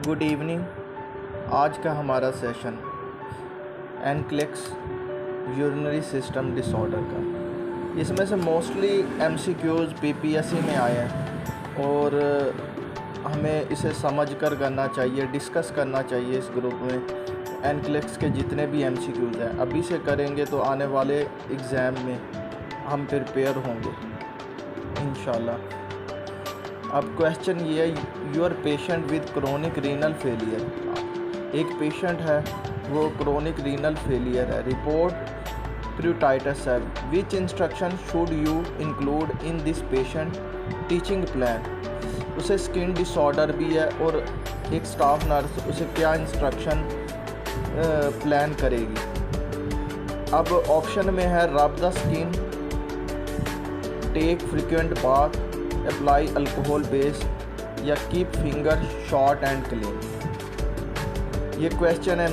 Good evening. आज का हमारा session NCLEX urinary system disorder का। इसमें से मोस्टली एमसीक्यूज़ पीपीएससी में आए हैं और हमें इसे समझ कर करना चाहिए, डिस्कस करना चाहिए इस ग्रुप में। एनक्लेक्स के जितने भी एमसीक्यूज़ हैं अभी से करेंगे तो आने वाले एग्ज़ाम में हम प्रिपेयर होंगे इंशाल्लाह। अब क्वेश्चन ये है, your patient with chronic renal failure. एक पेशेंट है वो क्रोनिक रीनल फेलियर है, रिपोर्ट प्यूटाइटिस है। Which instruction should you include in this patient teaching plan. उसे स्किन डिसऑर्डर भी है और एक स्टाफ नर्स उसे क्या इंस्ट्रक्शन प्लान करेगी। अब ऑप्शन में है rub the skin, take frequent bath, apply alcohol base या keep finger short and clean. ये क्वेश्चन है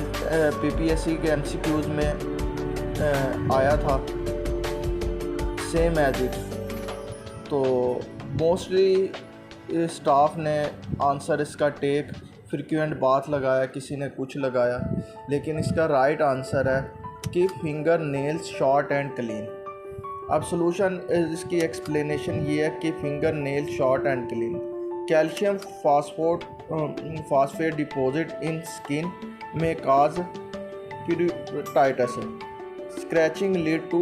पीपीएससी के एमसीक्यूज़ में आया था सेम एज इट। तो मोस्टली स्टाफ ने आंसर इसका टेक फ्रिक्वेंट बाथ लगाया, किसी ने कुछ लगाया, लेकिन इसका राइट आंसर है keep finger nails short and clean. अब सोल्यूशन इसकी एक्सप्लेनेशन ये है कि finger nail short and clean. Calcium phosphate deposit in skin में cause pruritus. Scratching lead to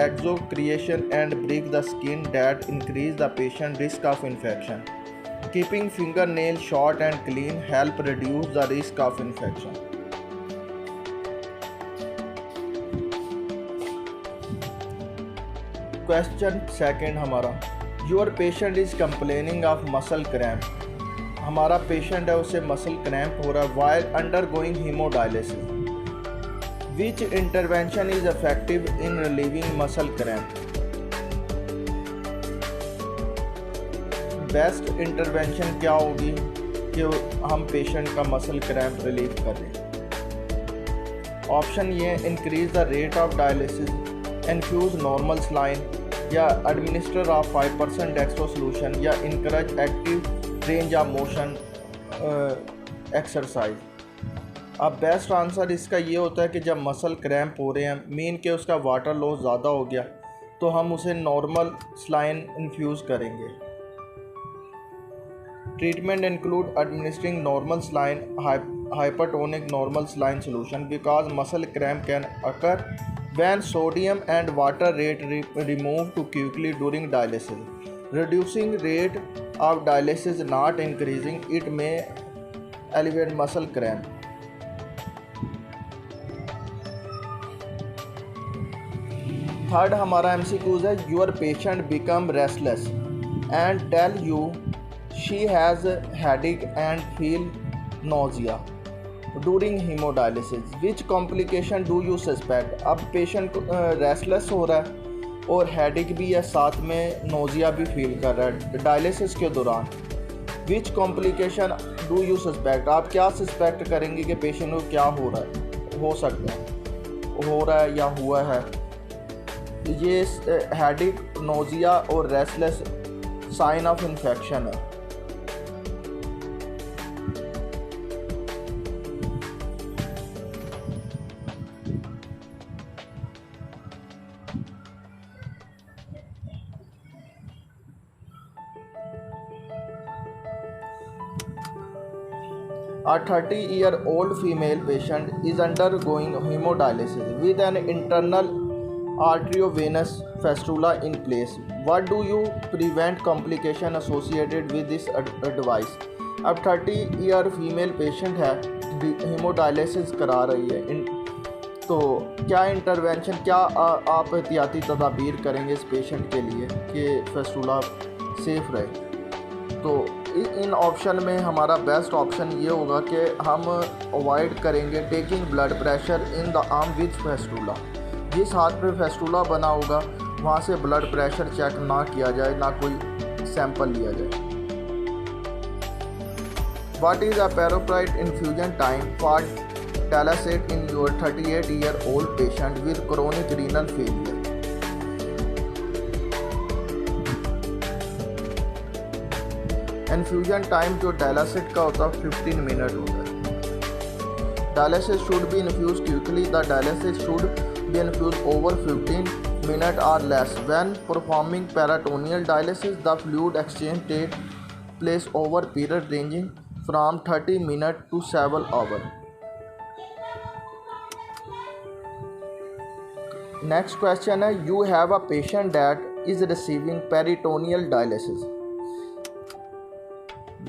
excoriation and break the skin that increase the patient risk of infection. Keeping finger nail short and clean help reduce the risk of infection. Question second हमारा, your patient is complaining of muscle cramp. हमारा patient है उसे muscle cramp हो रहा है while undergoing haemodialysis. Which intervention is effective in relieving muscle cramp. Best intervention क्या होगी कि हम पेशेंट का मसल क्रैम्प रिलीव करें। ऑप्शन ये increase the rate of dialysis, infuse normal saline या एडमिनिस्टर ऑफ 5% डेक्स्ट्रो सोल्यूशन या encourage active range of motion exercise. अब बेस्ट आंसर इसका ये होता है कि जब मसल क्रैम्प हो रहे हैं, मीन के उसका वाटर लॉस ज़्यादा हो गया, तो हम उसे नॉर्मल सलाइन इन्फ्यूज़ करेंगे। Treatment include administering normal saline, hypertonic normal saline solution because muscle cramp can occur when sodium and water rate removed too quickly during dialysis. Reducing rate of dialysis not increasing it may elevate muscle cramp. Third हमारा MCQ है, your patient become restless and tell you she has headache and feel nausea during hemodialysis. Which complication do you suspect? अब patient restless हो रहा है और headache भी है, साथ में नोजिया भी फील कर रहा है डायलिसिस के दौरान। Which complication do you suspect? आप क्या सस्पेक्ट करेंगे कि पेशेंट को क्या हो रहा है, हो सकता है, हो रहा है या हुआ है। ये हेडेक, नोजिया और रेस्टलेस साइन ऑफ इन्फेक्शन है। A 30-year-old female patient is undergoing hemodialysis with an internal arteriovenous fistula in place. What do you prevent complication associated with this advice? अब 30-year फीमेल पेशेंट है, haemodialysis करा रही है, तो क्या intervention, क्या आप एहतियाती तदाबीर करेंगे इस पेशेंट के लिए कि फेस्टुला सेफ रहे। तो इन ऑप्शन में हमारा बेस्ट ऑप्शन ये होगा कि हम अवॉइड करेंगे taking blood pressure in the arm with fistula. जिस हाथ पे फेस्टुला बना होगा वहाँ से ब्लड प्रेशर चेक ना किया जाए, ना कोई सैंपल लिया जाए। What is appropriate infusion time for Talasate in your 38-year-old patient with chronic renal failure? Infusion time जो डायलिसिस का होता है 15 मिनट होता है। Dialysis should be infused quickly. The dialysis should be infused over 15 minutes or less. When performing peritoneal dialysis, the fluid exchange takes place over period ranging from 30 minutes to several hours. Next question है, you have a patient that is receiving peritoneal dialysis.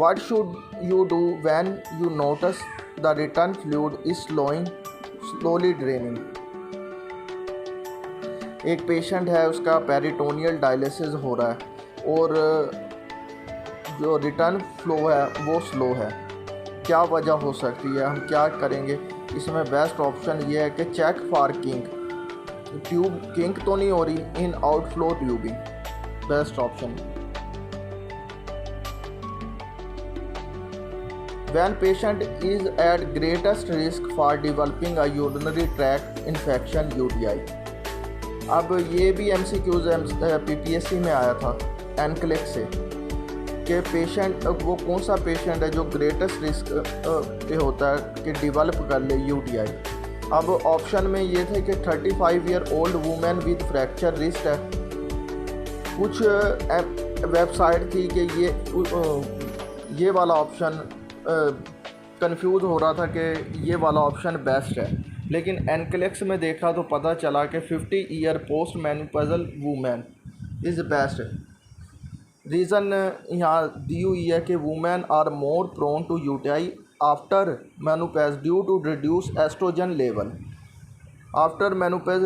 What should you do when you notice the return fluid is slowly draining? एक patient है, उसका peritoneal dialysis हो रहा है और जो return flow है वो स्लो है। क्या वजह हो सकती है, हम क्या करेंगे? इसमें बेस्ट ऑप्शन ये है कि चेक फॉर किंक तो नहीं हो रही in outflow tubing, best option. When patient is at greatest risk for developing a urinary tract infection UTI. अब ये भी MCQs PPSC में आया था NCLEX से कि पेशेंट वो कौन सा पेशेंट है जो ग्रेटेस्ट रिस्क पे होता है कि डेवलप कर ले UTI। अब ऑप्शन में ये थे कि 35 year old women with fracture wrist है। कुछ वेबसाइट थी कि ये वाला ऑप्शन कंफ्यूज हो रहा था कि ये वाला ऑप्शन बेस्ट है, लेकिन NCLEX में देखा तो पता चला कि 50 year post menopausal women is best. Reason यहाँ दी हुई है कि women are more prone to UTI after menopause due to reduce oestrogen level. After menopause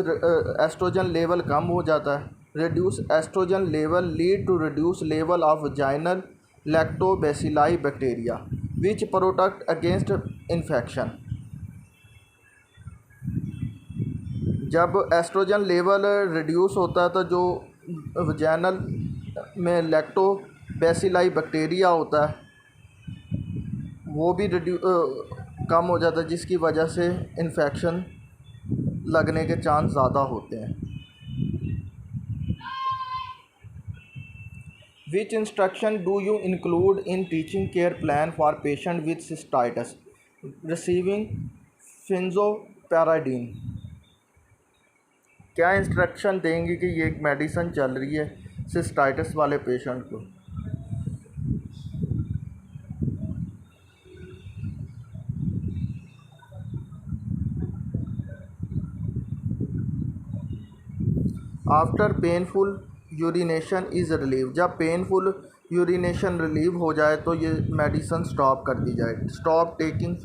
oestrogen level कम हो जाता है। Reduce oestrogen level lead to reduce level of vaginal lactobacilli bacteria which protect against infection. जब oestrogen level reduce होता है तो जो vaginal में लैक्टोबैसिलाई बैक्टीरिया होता है वो भी कम हो जाता है, जिसकी वजह से इन्फेक्शन लगने के चांस ज़्यादा होते हैं। Which instruction do you include in teaching care plan for patient with cystitis receiving fenzoparidine? क्या इंस्ट्रक्शन देंगे कि ये एक मेडिसिन चल रही है सिस्टाइटिस वाले पेशेंट को? After painful urination is relieve. जब पेनफुल यूरिनेशन रिलीव हो जाए तो ये मेडिसिन स्टॉप कर दी जाए। Stop taking